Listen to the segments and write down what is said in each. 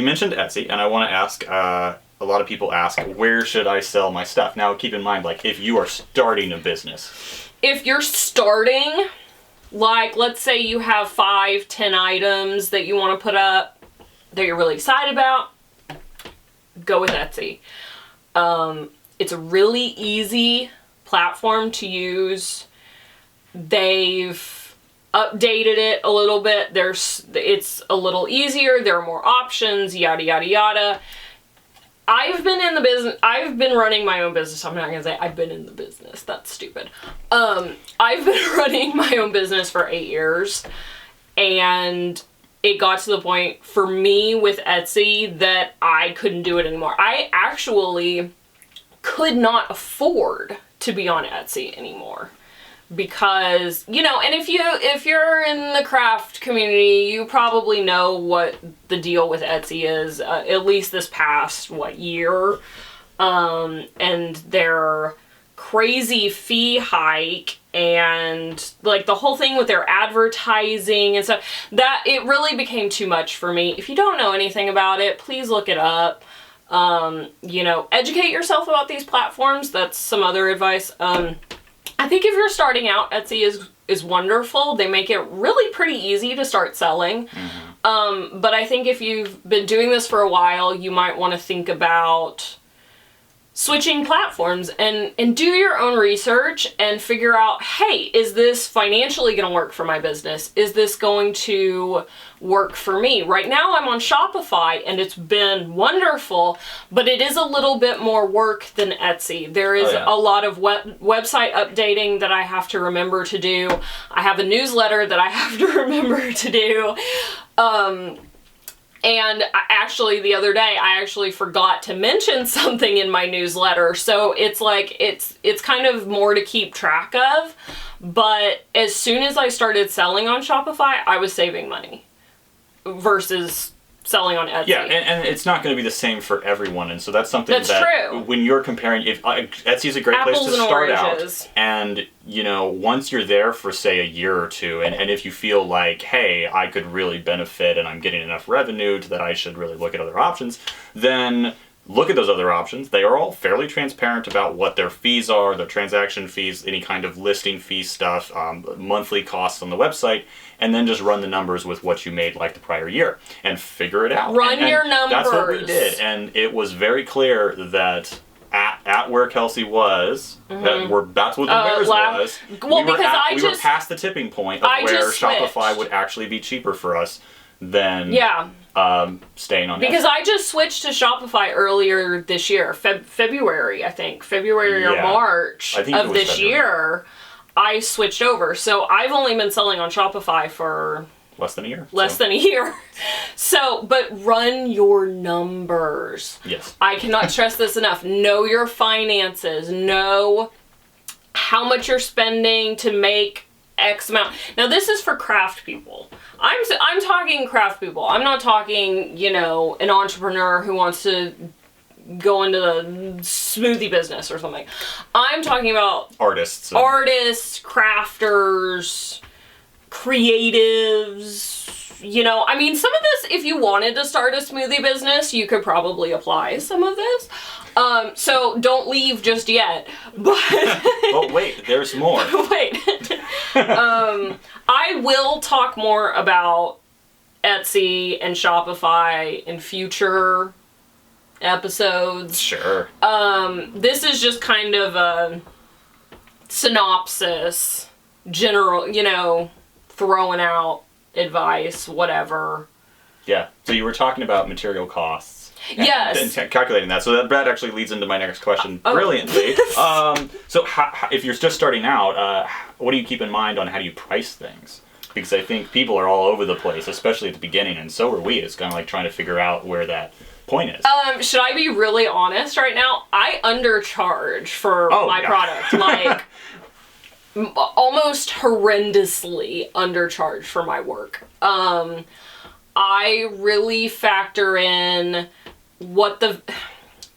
you mentioned Etsy, and I want to ask, a lot of people ask, where should I sell my stuff? Now, keep in mind, like, if you are starting a business. If you're starting, like, let's say you have 5-10 items that you want to put up that you're really excited about, go with Etsy. It's a really easy platform to use. They've updated it a little bit. It's a little easier. There are more options, yada, yada, yada. I've been running my own business. I'm not going to say I've been in the business. That's stupid. I've been running my own business for 8 years, and it got to the point for me with Etsy that I couldn't do it anymore. I actually could not afford to be on Etsy anymore. Because, and if you're in the craft community, you probably know what the deal with Etsy is, at least this past, year. And their crazy fee hike and, like, the whole thing with their advertising and stuff, that it really became too much for me. If you don't know anything about it, please look it up. Educate yourself about these platforms. That's some other advice. I think if you're starting out, Etsy is wonderful. They make it really pretty easy to start selling. Mm-hmm. But I think if you've been doing this for a while, you might want to think about switching platforms and do your own research and figure out, hey, is this financially going to work for my business? Is this going to work for me? Right now I'm on Shopify and it's been wonderful, but it is a little bit more work than Etsy. There is a lot of website updating that I have to remember to do. I have a newsletter that I have to remember to do. And the other day, I actually forgot to mention something in my newsletter. So it's like, it's kind of more to keep track of. But as soon as I started selling on Shopify, I was saving money versus selling on Etsy. Yeah, and it's not going to be the same for everyone. And so that's something true. When you're comparing, Etsy is a great Apples place to and start oranges. out. And, once you're there for, say, a year or two, and if you feel like, hey, I could really benefit and I'm getting enough revenue that I should really look at other options, then look at those other options. They are all fairly transparent about what their fees are, their transaction fees, any kind of listing fee stuff, monthly costs on the website, and then just run the numbers with what you made like the prior year and figure it out. Run your numbers. That's what we did. And it was very clear that at where Kelsey was, Mm-hmm. that's what the theirs was. Well, we were past the tipping point of where Shopify would actually be cheaper for us than staying on because I just switched to Shopify earlier this year, February, I think. February or March of this year, I switched over. So I've only been selling on Shopify for less than a year. Than a year. So, but run your numbers. Yes. I cannot stress this enough. Know your finances. Know how much you're spending to make X amount. Now, this is for craft people. I'm talking craft people. I'm not talking, an entrepreneur who wants to go into the smoothie business or something. I'm talking about artists, crafters, creatives, some of this, if you wanted to start a smoothie business, you could probably apply some of this. So don't leave just yet. But oh, wait, there's more. Wait. I will talk more about Etsy and Shopify in future episodes. Sure. This is just kind of a synopsis, general, throwing out advice, whatever. Yeah. So you were talking about material costs. Yes. And calculating that. So that actually leads into my next question brilliantly. So if you're just starting out, what do you keep in mind on how do you price things? Because I think people are all over the place, especially at the beginning, and so are we. It's kind of like trying to figure out where that point is. Should I be really honest right now? I undercharge for my product. Like, almost horrendously undercharge for my work. I really factor in what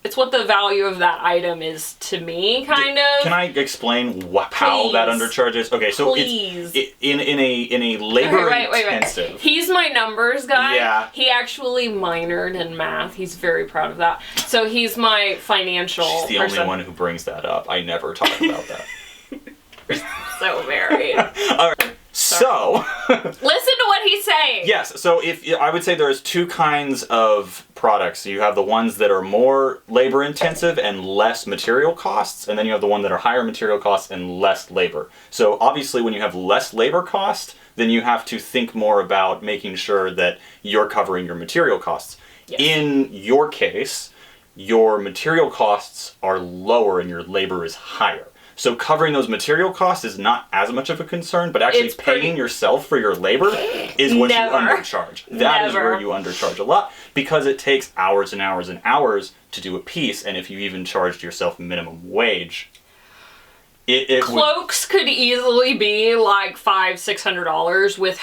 it's what the value of that item is to me, kind of. Can I explain how that undercharge is? Okay, so Please. it's in a labor intensive. Wait. He's my numbers guy. Yeah. He actually minored in math. He's very proud of that. So he's my financial She's the person. only one who brings that up. I never talk about that. So married. All right. So, listen to what he's saying. Yes. So I would say there's two kinds of products. You have the ones that are more labor intensive and less material costs, and then you have the one that are higher material costs and less labor. So obviously when you have less labor cost, then you have to think more about making sure that you're covering your material costs. Yes. In your case, your material costs are lower and your labor is higher. So covering those material costs is not as much of a concern, but actually paying yourself for your labor is what you undercharge. That is where you undercharge a lot, because it takes hours and hours and hours to do a piece, and if you even charged yourself minimum wage, cloaks could easily be like $500-$600 with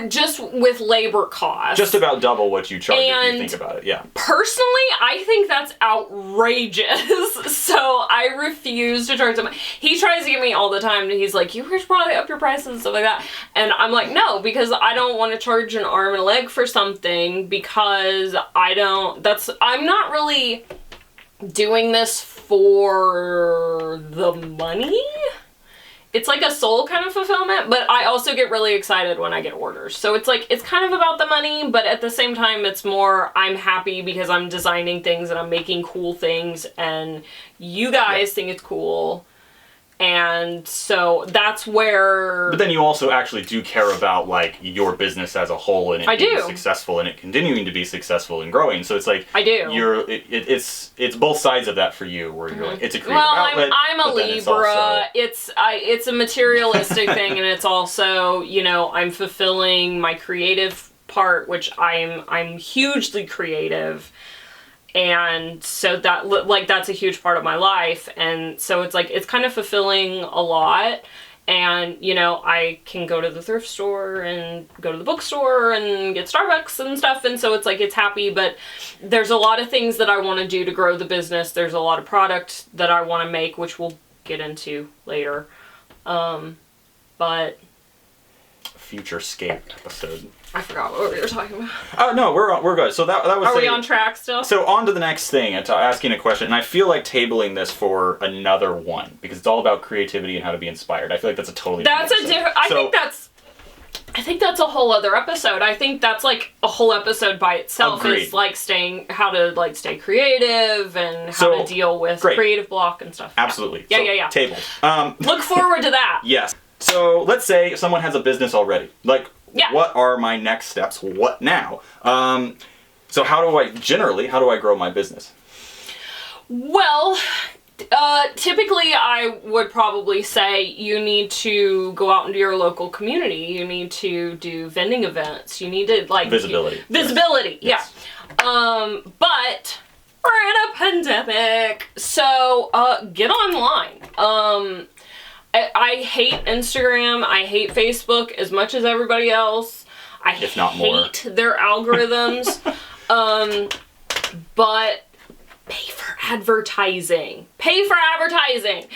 just with labor costs. Just about double what you charge if you think about it. Yeah. Personally, I think that's outrageous. So I refuse to charge him. He tries to get me all the time. He's like, "You should probably up your prices and stuff like that." And I'm like, "No, because I don't want to charge an arm and a leg for something because I'm not really doing this for the money." It's like a soul kind of fulfillment, but I also get really excited when I get orders. So it's like, it's kind of about the money, but at the same time, it's more, I'm happy because I'm designing things and I'm making cool things and you guys think it's cool. And so that's where... But then you also actually do care about, like, your business as a whole and it being successful and it continuing to be successful and growing. So it's like... I do. It's both sides of that for you, where you're like, it's a creative outlet. I'm a Libra. It's a materialistic thing, and it's also, I'm fulfilling my creative part, which I'm hugely creative. And so that's a huge part of my life. And so it's like, it's kind of fulfilling a lot. And, I can go to the thrift store and go to the bookstore and get Starbucks and stuff. And so it's like, it's happy, but there's a lot of things that I want to do to grow the business. There's a lot of product that I want to make, which we'll get into later. But Futurescape episode. I forgot what we were talking about. Oh, no, we're good. So that was... Are we on track still? So on to the next thing, asking a question, and I feel like tabling this for another one, because it's all about creativity and how to be inspired. I feel like that's a totally different episode. I think that's a whole other episode. I think that's like a whole episode by itself. Agreed. Is like how to stay creative and how to deal with creative block and stuff. Absolutely. Yeah. Table. Look forward to that. Yes. So let's say someone has a business already. What are my next steps? What now? So how do I grow my business? Well, typically I would probably say you need to go out into your local community. You need to do vending events. You need to visibility. Visibility, yes. Yeah. But we're in a pandemic, so get online. I hate Instagram. I hate Facebook as much as everybody else. I hate their algorithms. But pay for advertising.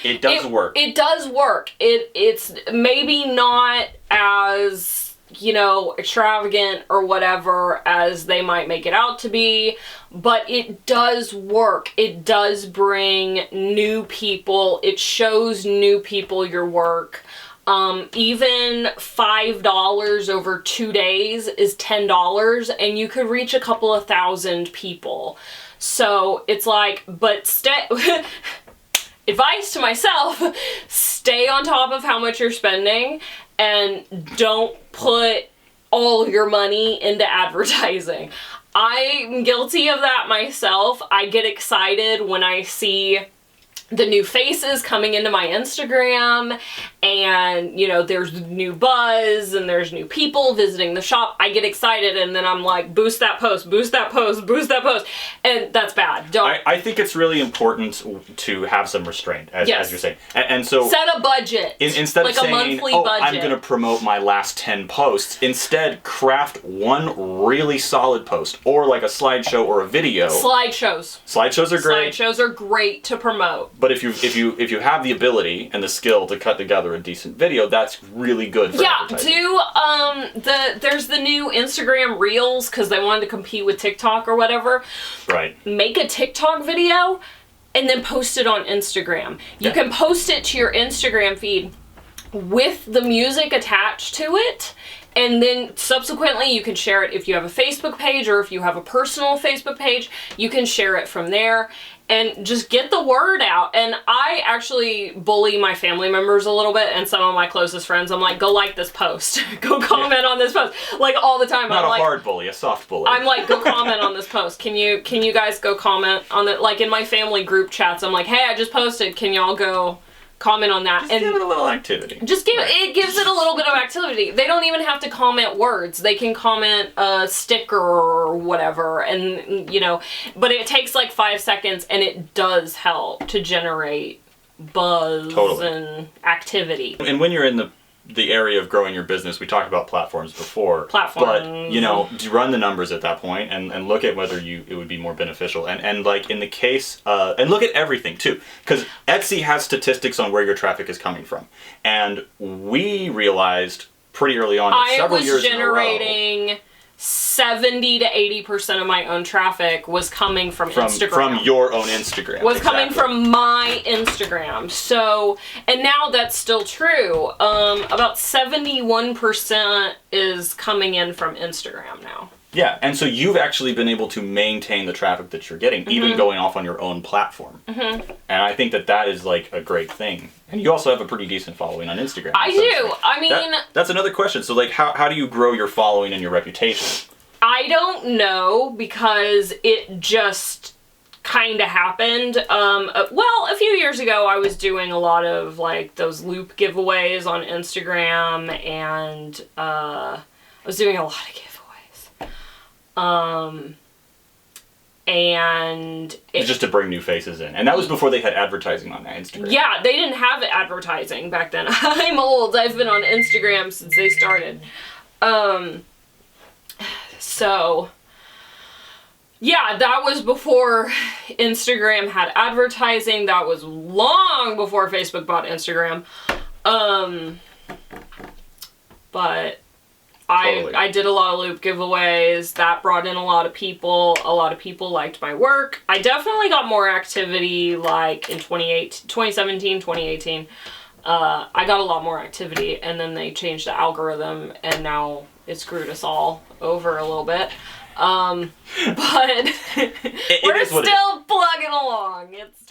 It does work. It does work. It's maybe not as, extravagant or whatever as they might make it out to be, but it does work. It does bring new people. It shows new people your work. Even $5 over 2 days is $10, and you could reach a couple of thousand people. So it's like, but advice to myself, stay on top of how much you're spending and don't put all your money into advertising. I'm guilty of that myself. I get excited when I see the new faces coming into my Instagram, and, you know, there's new buzz and there's new people visiting the shop. I get excited, and then I'm like, boost that post, boost that post, boost that post. And that's bad. Don't. I think it's really important to have some restraint, as you're saying. And so set a budget. Instead like of saying, a monthly oh, budget. I'm going to promote my last 10 posts, instead craft one really solid post, or like a slideshow or a video. Slideshows are great. Slideshows are great to promote. But if you have the ability and the skill to cut together a decent video, that's really good for advertising. There's the new Instagram Reels, because they wanted to compete with TikTok or whatever. Right. Make a TikTok video and then post it on Instagram. You can post it to your Instagram feed with the music attached to it, and then subsequently you can share it if you have a Facebook page, or if you have a personal Facebook page, you can share it from there. And just get the word out. And I actually bully my family members a little bit, and some of my closest friends. I'm like, go like this post. Go comment on this post. Like, all the time. Not I'm a hard bully, a soft bully. I'm like, go comment on this post. Can you guys go comment on it? Like, in my family group chats, I'm like, hey, I just posted. Can y'all go comment on that? Just give it a little activity. It gives it a little bit of activity. They don't even have to comment words. They can comment a sticker or whatever, and, you know, but it takes like 5 seconds, and it does help to generate buzz and activity. And when you're in the area of growing your business, we talked about platforms before. But, you know, run the numbers at that point and look at whether it would be more beneficial. And like in the case, and look at everything too. Because Etsy has statistics on where your traffic is coming from. And we realized pretty early on, several years in a row, 70 to 80% of my own traffic was coming from Instagram. From your own Instagram. Was coming from my Instagram. So, and now that's still true. About 71% is coming in from Instagram now. Yeah, and so you've actually been able to maintain the traffic that you're getting, even going off on your own platform. And I think that is like a great thing. And you also have a pretty decent following on Instagram. I do. I mean, that's another question. So like, how do you grow your following and your reputation? I don't know, because it just kind of happened. Well, a few years ago, I was doing a lot of like those loop giveaways on Instagram, and I was doing a lot of giveaways. And just to bring new faces in. And that was before they had advertising on Instagram. Yeah, they didn't have advertising back then. I'm old. I've been on Instagram since they started. So, yeah, that was before Instagram had advertising. That was long before Facebook bought Instagram. But I did a lot of loop giveaways. That brought in a lot of people. A lot of people liked my work. I definitely got more activity like in 2017, 2018. I got a lot more activity, and then they changed the algorithm, and now it screwed us all over a little bit. But we're still plugging along. It's